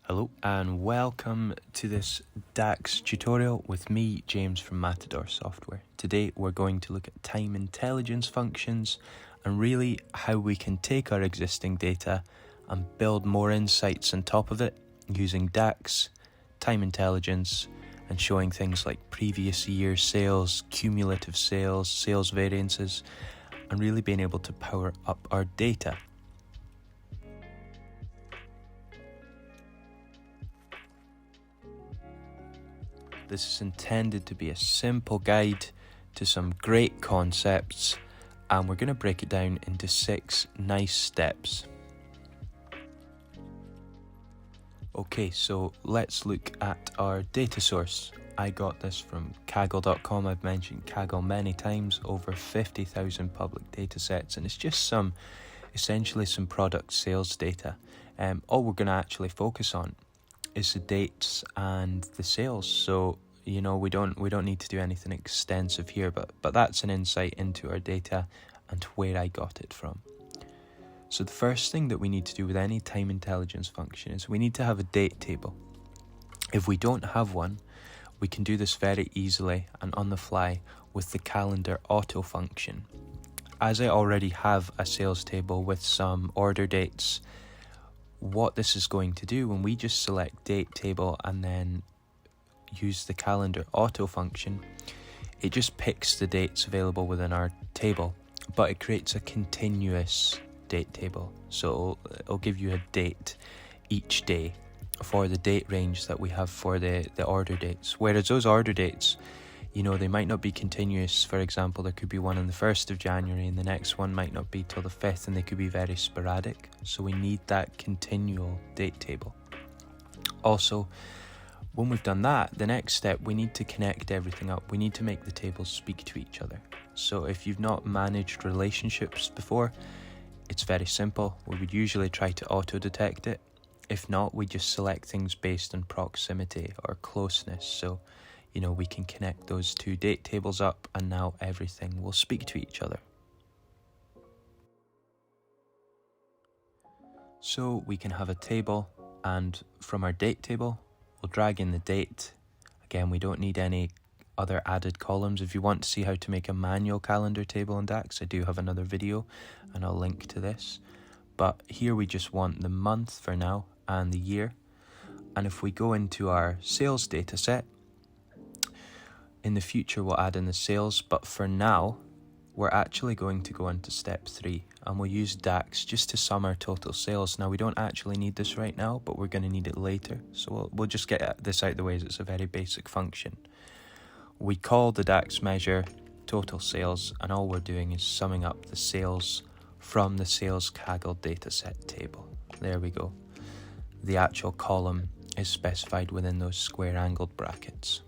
Hello and welcome to this DAX tutorial with me, James from Matador Software. Today we're going to look at time intelligence functions and really how we can take our existing data and build more insights on top of it using DAX, time intelligence, and showing things like previous year sales, cumulative sales, sales variances, and really being able to power up our data. This is intended to be a simple guide to some great concepts, and we're going to break it down into 6 nice steps. Okay, so let's look at our data source. I got this from Kaggle.com. I've mentioned Kaggle many times, over 50,000 public data sets, and it's just essentially some product sales data. All we're going to actually focus on is the dates and the sales. So we don't need to do anything extensive here, but that's an insight into our data and where I got it from. So the first thing that we need to do with any time intelligence function is we need to have a date table. If we don't have one, we can do this very easily and on the fly with the calendar auto function. As I already have a sales table with some order dates, what this is going to do when we just select date table and then use the calendar auto function, it just picks the dates available within our table, but it creates a continuous date table. So it'll give you a date each day for the date range that we have for the order dates. Whereas those order dates, they might not be continuous. For example, there could be one on the 1st of January and the next one might not be till the 5th, and they could be very sporadic. So we need that continual date table. Also, when we've done that, the next step, we need to connect everything up. We need to make the tables speak to each other. So if you've not managed relationships before, it's very simple. We would usually try to auto-detect it. If not, we just select things based on proximity or closeness. So we can connect those two date tables up, and now everything will speak to each other. So we can have a table, and from our date table, we'll drag in the date. Again, we don't need any other added columns. If you want to see how to make a manual calendar table in DAX, I do have another video, and I'll link to this. But here we just want the month for now and the year. And if we go into our sales data set, in the future, we'll add in the sales, but for now, we're actually going to go into step 3, and we'll use DAX just to sum our total sales. Now, we don't actually need this right now, but we're going to need it later. So we'll just get this out of the way, as it's a very basic function. We call the DAX measure total sales, and all we're doing is summing up the sales from the sales Kaggle dataset table. There we go. The actual column is specified within those square angled brackets.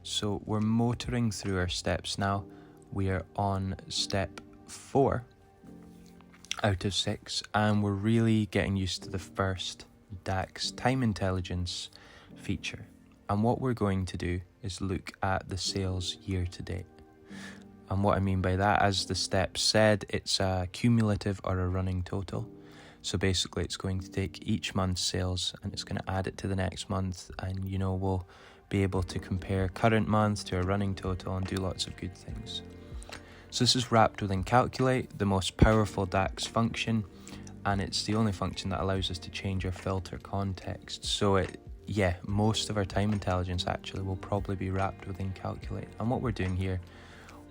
So we're motoring through our steps now. We are on step 4 out of 6, and we're really getting used to the first DAX time intelligence feature. And what we're going to do is look at the sales year to date. And what I mean by that, as the step said, it's a cumulative or a running total. So basically it's going to take each month's sales and it's going to add it to the next month, and we'll be able to compare current month to a running total and do lots of good things. So this is wrapped within Calculate, the most powerful DAX function, and it's the only function that allows us to change our filter context. So most of our time intelligence actually will probably be wrapped within Calculate. And what we're doing here,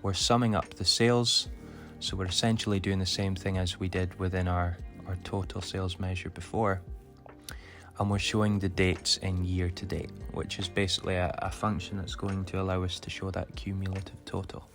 we're summing up the sales. So we're essentially doing the same thing as we did within our total sales measure before. And we're showing the dates in year to date, which is basically a function that's going to allow us to show that cumulative total.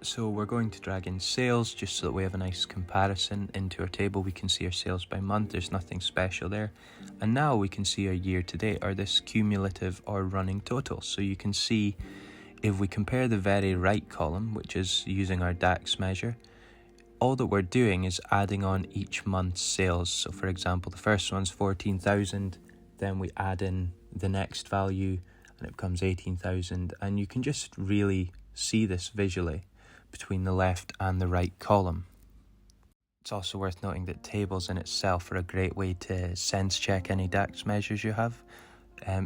So we're going to drag in sales just so that we have a nice comparison into our table. We can see our sales by month, there's nothing special there. And now we can see our year to date, or this cumulative or running total. So you can see if we compare the very right column, which is using our DAX measure, all that we're doing is adding on each month's sales. So for example, the first one's 14,000, then we add in the next value and it becomes 18,000. And you can just really see this visually between the left and the right column. It's also worth noting that tables in itself are a great way to sense check any DAX measures you have.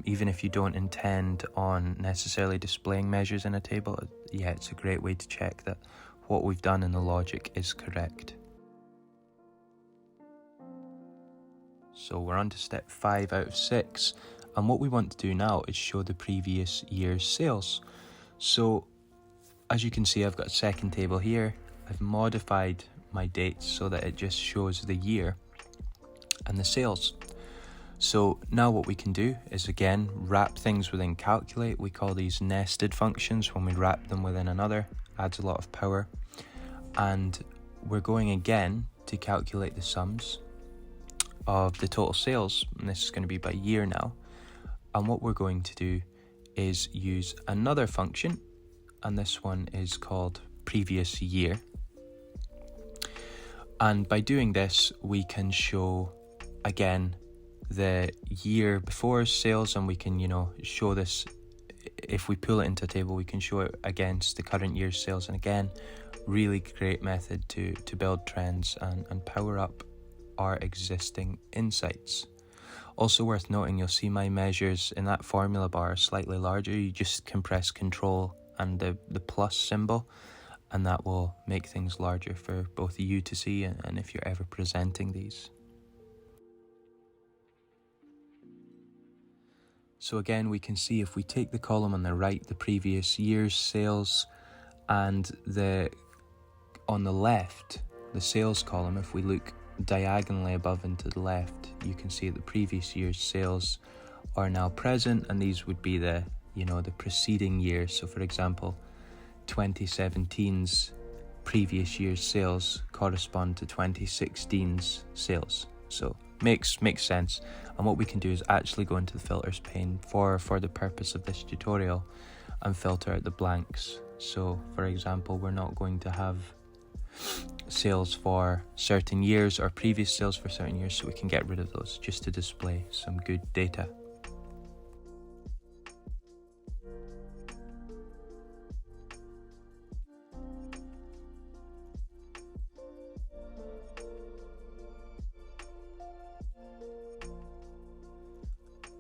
Even if you don't intend on necessarily displaying measures in a table, yeah, it's a great way to check that what we've done in the logic is correct. So we're on to step 5 out of 6, and what we want to do now is show the previous year's sales. So as you can see, I've got a second table here. I've modified my dates so that it just shows the year and the sales. So now what we can do is again wrap things within calculate. We call these nested functions when we wrap them within another. Adds a lot of power. And we're going again to calculate the sums of the total sales, and this is going to be by year now. And what we're going to do is use another function, and this one is called previous year. And by doing this, we can show again the year before sales, and we can, show this. If we pull it into a table, we can show it against the current year's sales. And again, really great method to build trends and power up our existing insights. Also worth noting, you'll see my measures in that formula bar are slightly larger. You just compress Control and the plus symbol, and that will make things larger for both you to see and if you're ever presenting these. So again, we can see if we take the column on the right, the previous year's sales, and on the left, the sales column, if we look diagonally above and to the left, you can see that the previous year's sales are now present, and these would be the preceding year. So for example, 2017's previous year's sales correspond to 2016's sales. So makes sense. And what we can do is actually go into the filters pane for the purpose of this tutorial and filter out the blanks. So for example, we're not going to have sales for certain years or previous sales for certain years, so we can get rid of those just to display some good data.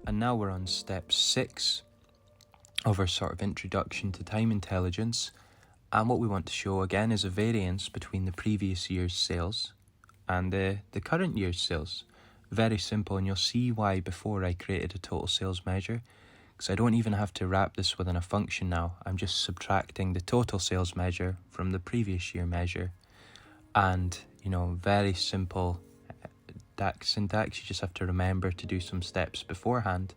And now we're on step 6 of our sort of introduction to time intelligence. And what we want to show again is a variance between the previous year's sales and the current year's sales. Very simple, and you'll see why before I created a total sales measure, because I don't even have to wrap this within a function now. I'm just subtracting the total sales measure from the previous year measure. And, very simple DAX syntax. You just have to remember to do some steps beforehand.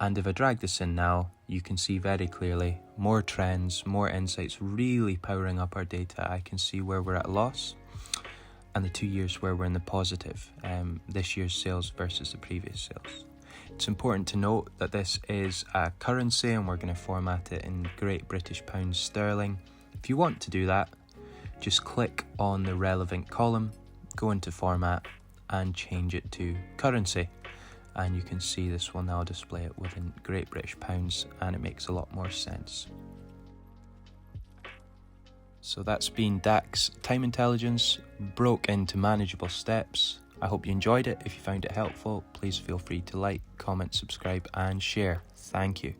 And if I drag this in now, you can see very clearly more trends, more insights, really powering up our data. I can see where we're at loss and the 2 years where we're in the positive, this year's sales versus the previous sales. It's important to note that this is a currency and we're going to format it in Great British Pounds Sterling. If you want to do that, just click on the relevant column, go into format and change it to currency. And you can see this will now display it within Great British Pounds, and it makes a lot more sense. So that's been DAX Time Intelligence, broke into manageable steps. I hope you enjoyed it. If you found it helpful, please feel free to like, comment, subscribe and share. Thank you.